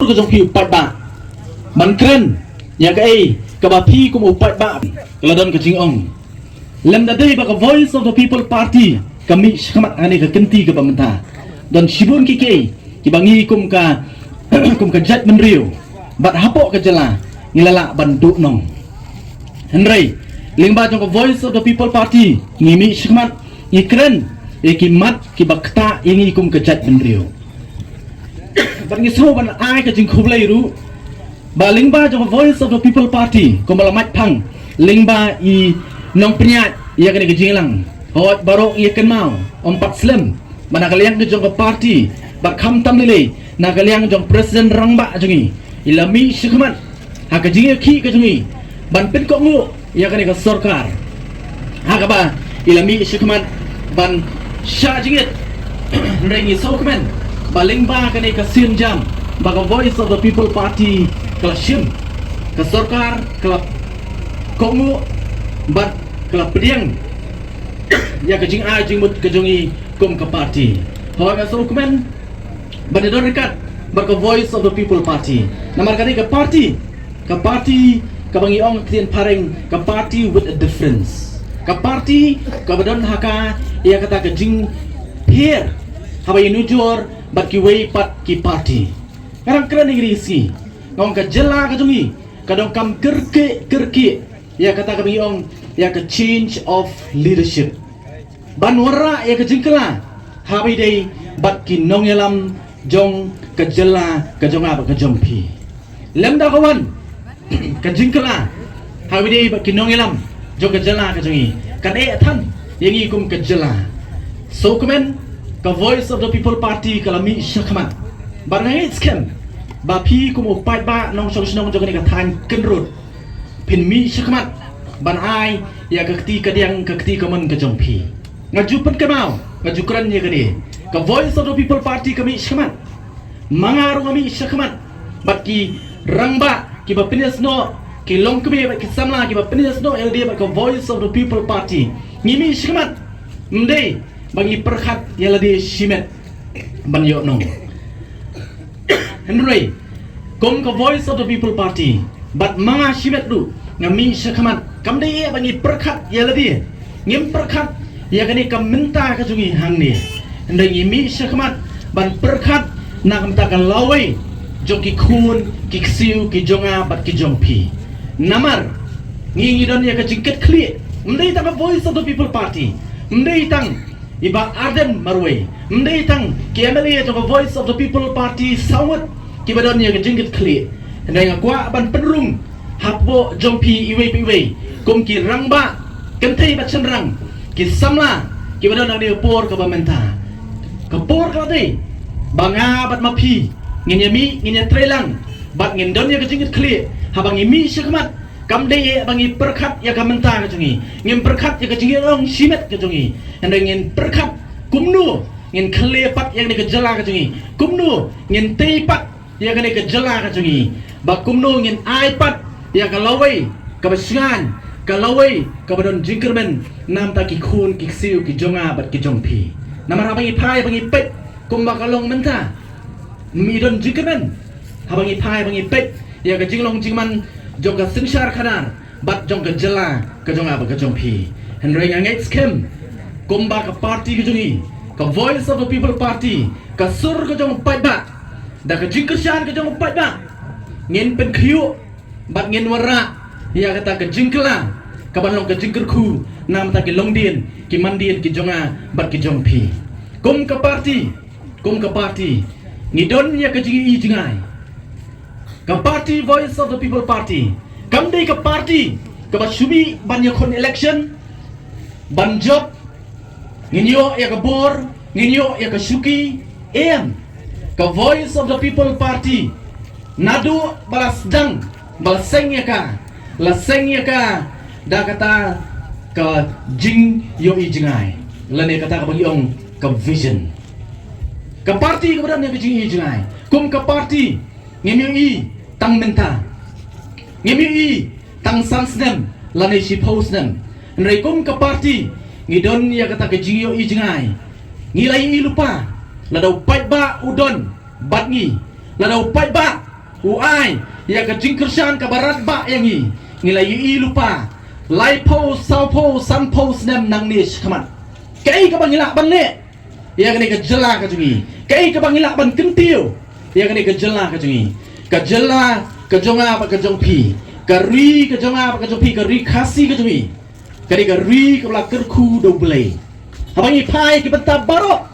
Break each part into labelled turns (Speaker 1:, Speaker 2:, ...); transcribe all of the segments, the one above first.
Speaker 1: ke jong pi upat ba ban kren ya ka ai ka ba pi kum upat ba ladon ke jing ong lem da dei ba ka voice of the people party kami shkamat ane ka kenti ka pamenta dan shibun ki ke ki bangi kum ka kum ka jat menriu bat hapok ka jela ngilala bandu nong henry lingba jong ka voice of the people party ngimi shkamat ikren ikimat ki bakta ingi kum ka jat menriu ban ngi so ban ai ka jing khublai ru ba lingba jong voice of the people party ko malamat phang lingba I nong penyat ia kena kejilang hot barok ia kenal empat slim mana kalian ke jong party ba kham tam lele na kalian jong presiden rangba jongi ilami shikmat ha ka jinge khi ka jongi ban pin ko ngu ia kena ke sarkar ha ka ba ilami shikmat ban sha jingit rengi sokmen baling ba kena ke sin jam ba voice of the people party kalashim ke sarkar kelap ko ngu bat kelap pediang ya kejing a jing mut kejongi kum ke party hawa ka dokumen bandedor dekat bar voice of the people party namar kani ke party ka bangi ong tien pareng ke party with a difference ke party ka badon haka ya kata kejing here hawa inujor bat ki wei pat ki party karang kran ngri si ngong ka jela kejongi kadong kam kerke ya kata kami ong ya ke change of leadership banwara ya ke jingkla habi dei bat ki nongelam jong ke jela ke jong apa ke jong pi lemda kawan ke jingkla habi dei bat ki nongelam jong ke jela ke jongi kan than yangi kum ke jela so komen ke voice of the people party kalami shakmat bangai scam ba pi kum upai ba nong song jong ni ka than kenrut pin mi shakmat ban ai ya kekti kadiang kekti kaman ke jong pi ngajupan kamau ngajukran ye kani ka voice of the people party kami shkamat mangaru kami shkamat bat ki rangba ki ba pinis no ki long kami ba ki samla ki ba pinis no ld ba ka voice of the people party ngimi shkamat mde bagi perkhat ya ladi shimet ban yo no henry kom ka voice of the people party bat manga shimet du ngami shkamat kam dei bangi perkhat ya ladi ngim perkhat ya kani kam minta ka jungi hang ni ndai ngimi shkamat ban perkhat na kam ta kan lawai joki khun ki ksiu ki jonga bat ki jongpi namar ngi don ya ka jingket kli ndai ta ka voice of the people party ndai tang iba arden marway ndai tang ki emeli to ka voice of the people party sawat ki badon ya ka jingket kli ndai ngakwa ban penrung hapo jongpi iwe kum ki rangba kentai bat senrang ki samla ki badon nang dia por ka bamenta ka por ka dei banga bat mapi ngin yami ngin trelang bat ngin don ya ka jingit kli habang imi shakmat kam dei bangi perkhat ya ka menta ka jungi ngin perkhat ya ka jingit ong simet ka jungi ndai ngin perkhat kumnu ngin khle pat yang ni ka jala ka jungi kumnu ngin tei pat ya ka ni ka jala ka jungi ba kumnu ngin ai pat ya kalawai kabasingan kalawai kabadon jingkermen nam ta ki khun ki siu ki jonga bat ki jongpi namar abangi pai bangi pet kumba kalong menta mi don jingkermen habangi pai bangi pet ya ka jinglong jingman jong ka singsar khanar bat jong ka jela ka jonga bat ka jongpi henry ngai scam kumba ka party ki jongi ka voice of the people party ka sur ka jong pai ba da ka jingkershan ka jong pai ba ngin pen khiu bat ngin wara ya kata ke jingkla kaban long ke jingkerku nam ta ki longdien ki mandien ki jonga bat ki jongpi kum ka party ngidon ya ke jingi jingai ka party voice of the people party kam dei ka party ka ba shubi ban ya kon election ban job nginyo ya ka bor nginyo ya ka shuki ka voice of the people party nadu balas dang balseng ya ka laseng ya ka da kata ka jing yo I jingai lane kata ka bagi ong ka vision ka party ka badan ya ka jing I jingai kum ka party ngemi I tang menta ngemi I tang sansnem lane si posnem nrai kum ka party ngidon ya kata ka jing yo I jingai ngilai I lupa ladau pai ba udon bat ngi ladau pai ba uai ya ka jingkersan ka barat ba yang ngila yu lupa lai po sao po san po snem nang nish kaman kai ka bangila ban le ya ka ni ka jela ka jungi kai ka bangila ban kentiu ya ka ni ka jela ka jungi ka jela ka jonga ba ka jong pi ka ri ka jonga ba ka jong pi ka ri khasi ka jungi ka ni ka ri ka bla kerku do blai habangi pai ki banta baro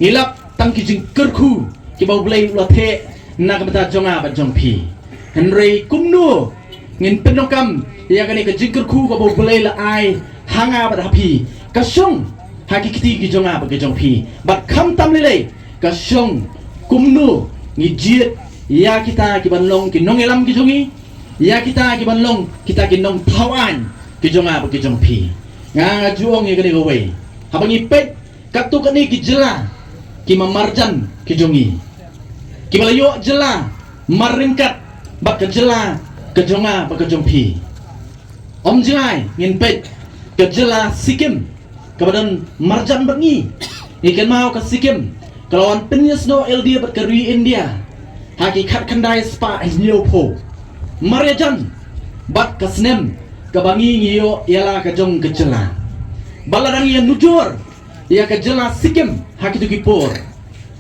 Speaker 1: ilap tang ki jing kerku ki bau blai lo the na ka banta jonga ba jong pi henry kumnu ngin penokam ya ka ni ka jing kerku ka bau blai la ai hanga ba hapi ka sung haki kiti ki jonga ba ka jong pi bat kham tam le ka sung kumnu ngi jiet ya kita ki banlong ki nong elam ki jongi ya kita ki banlong kita ki nong thawan ki jonga ba ki jong pi nga juong ye ka ni go wei habangi pet katu ka ni ki jela ki mamarjan ki jongi ki balayo jela maringkat ba ka jela ka jonga ba ka jong pi om jingai ngin pet ka jela sikim ka badan marjan bangi ikan mau ka sikim kalawan penyes no LD bat ka ri India hakikat kandai spa is nyopo maryajan bat ka snem ka bangi ngiyo yala ka jong ka jela baladang yang nujur ya ka jela sikim hakitu ki por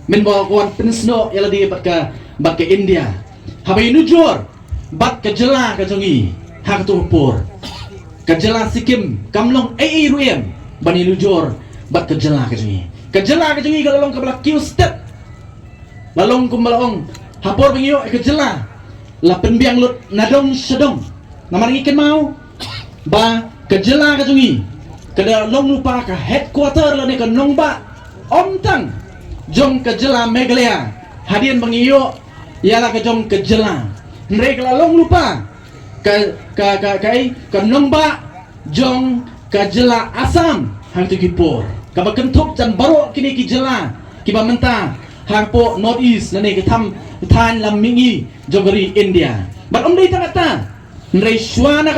Speaker 1: men bawa kawan penyes no LD bat ka India habai nujur bat ka jela ka jongi hakitu por ka jela sikim kamlong ruem bani nujur bat ka jela ka jongi kalau ka bala kiu step lalong kumbalong hapor bingyo ka jela la penbiang lut nadong sedong namang ikan mau ba ka jela ka jongi kada long lupa ka headquarter la ne ka nongba omtang jong ka jela Meghalaya hadian bangyo yala ka jong ka jela ndre ka long lupa ka nongba jong ka jela Assam hang tu kipor ka bakentuk jan baro kini ki jela ki ba menta hang po north east nane ka tham than lam mingi jogari India bat om dei takata ndre shwana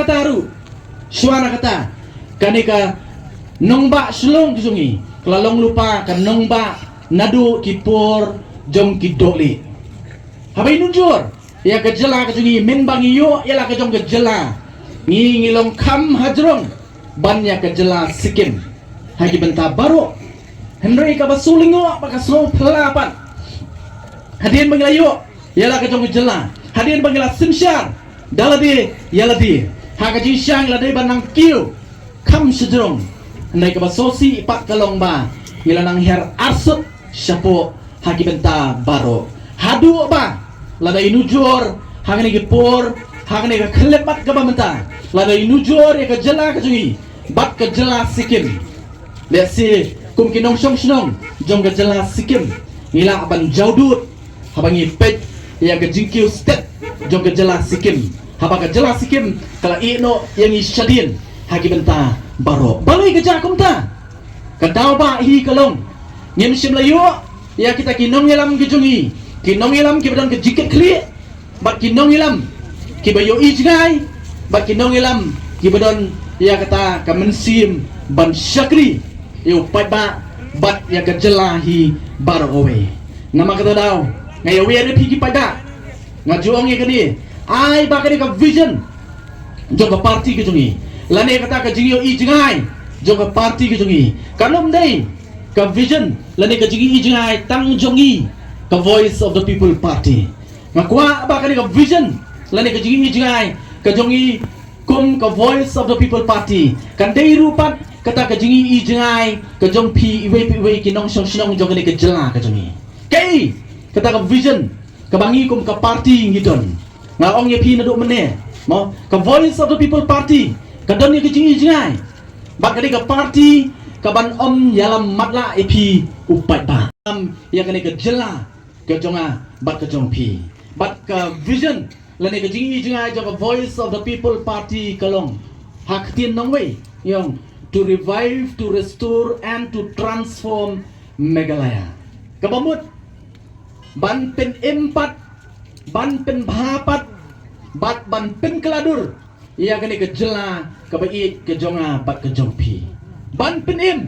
Speaker 1: kata kani ka nongba slong ki jungi klalong lupa ka nongba nadu kipor jong ki doli habai nunjur ya ka jela ka jungi men bangi yo yala ka jong ka jela ngilong kham hajrong banyak ka jela sikim hagi benta baro henry ka basulingo baka slow pelapan hadian banglayo yala ka jong jela hadian bangla simshar daladi yaladi haga jishang ladai banang kiu kham sejrong henry ka basosi ipat kalong ba ngilanang her arsut syapo hagi benta baro hadu ba ladai nujur hagani gipor hagani ka khlepat ka bamenta ladai nujur ya ka jela ka jungi bat ka jela sikim let's see kum kinong song jong ka jela sikim ngila ban jaudut habangi pet ya ka jingkiu step jong ka jela sikim haba ka jela sikim kala ino yang isyadin hagi benta baro balai ka jakum ta ka dawba hi kalong nyem sim layo ya kita kinong ilam ki jungi kinong ilam ki badan ka jiket kli bat kinong ilam ki bayo ijngai bat kinong ilam ki badan ya kata ka mensim ban syakri yo pada bat ya ka jelahi barowe nama kata daw ngayo we ada pigi pada ngajuang ye kani ai ba kani ka vision jong ka party ke jungi lane kata ka jingyo i jingai jong ka party ke jungi kanom dei ka vision lane ka jingi i jingai tang jongi ka voice of the people party ngakwa ba kani ka vision lane ka jingi i jingai ka jongi kum ka voice of the people party kan dei rupat kata ka jingi i jingai ka jong pi iwe ki nong song sinong jong ni ka jela ka jongi kai kata ka vision ka bangi kum ka party ngidon nga ong ye pi na do mene mo ka voice of the people party ka don ni ka jingi jingai ba ka ka party ka ban om yalam matla epi upai ba ya ka ni ka jela ka jonga ba ka jong pi ba ka vision la ni ka jingi jingai jong ka voice of the people party kalong hak tin nong wei yong to revive, to restore and to transform Meghalaya. Kabamut ban pen empat, ban pen bhapat, bat ban pen keladur. Ia kini ke jela, ke bait, ke jonga, bat ke jongpi. Ban pen em,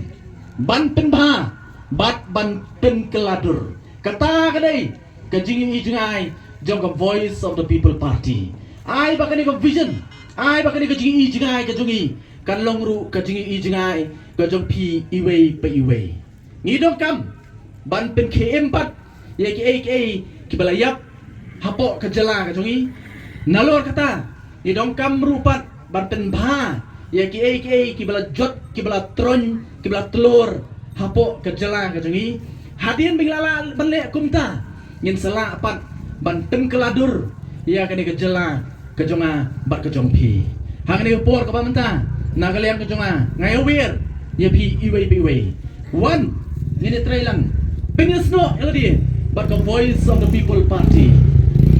Speaker 1: ban pen bha, bat ban pen keladur. Kata kadai ke jingi jingai, jong ka voice of the people party ai ba kani ka vision ai ba kani ka jingi i jingai ka jongi kan long ru ka jingi i jingai ka jong pi iwei pa iwei ngi dong kam ban pen KM pat ye ki ki balayap hapo ka jala ka jongi nalor kata ni dong kam rupat ban pen bha ye ki bala jot ki bala tron ki bala telur hapo ka jala ka jongi hadian binglala ban le kumta ngin sala pat ban pen keladur ya kani ka jala ka jonga bat ka jong pi hang ni por ka bamanta nagaliam ka jonga ngayawir ye pi iwei one ngini try lang pinisno eladi bat ka voice of the people party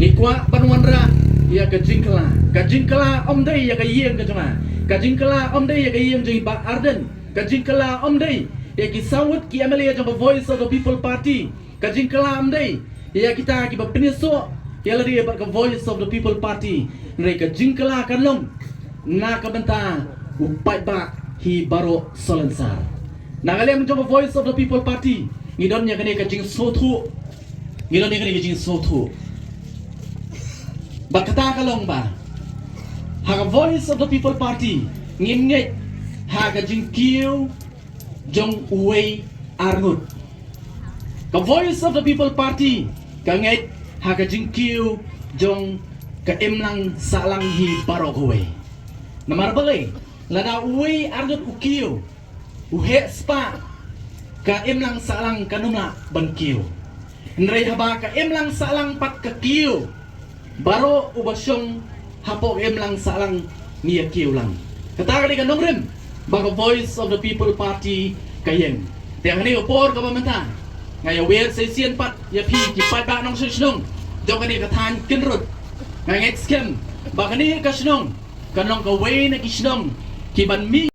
Speaker 1: ni kwa banwanra ya ka jingkala om dai ya ka yeng ka jonga ka jingkala om dai ya ka yeng jing ba arden ka jingkala om dai ya ki sawut ki amalia jong voice of the people party ka jingkala om dai ya kita ki ba piniso ya ladi bat ka voice of the people party ngai ka jingkala kan long na ka banta upai ba hi baro solensar nagaliam jong voice of the people party ngidon nya kani ka jing sothu ngidon nya kani ka jing sothu bakata kalong ba ha voice of the people party ngin ngai ha ka jing kiu jong uwei arngut ka voice of the people party ka ngai ha ka jing kiu jong ka emlang salang hi barok uwei namar balai lada uwei arngut ukiu uhe spa ka emlang salang kanumla ban kiu nrei haba ka emlang salang pat ka kiu baro ubasyong hapo emlang salang niya kiu lang kata kali kanong rim baka voice of the people party kayeng tiang ni upor ka pamanta ngaya wer sesien pat ya pi ki pat ba nong sisnong jong kani katan kinrut ngaya scam baka ni kasnong kanong ka way na kisnong ki ban mi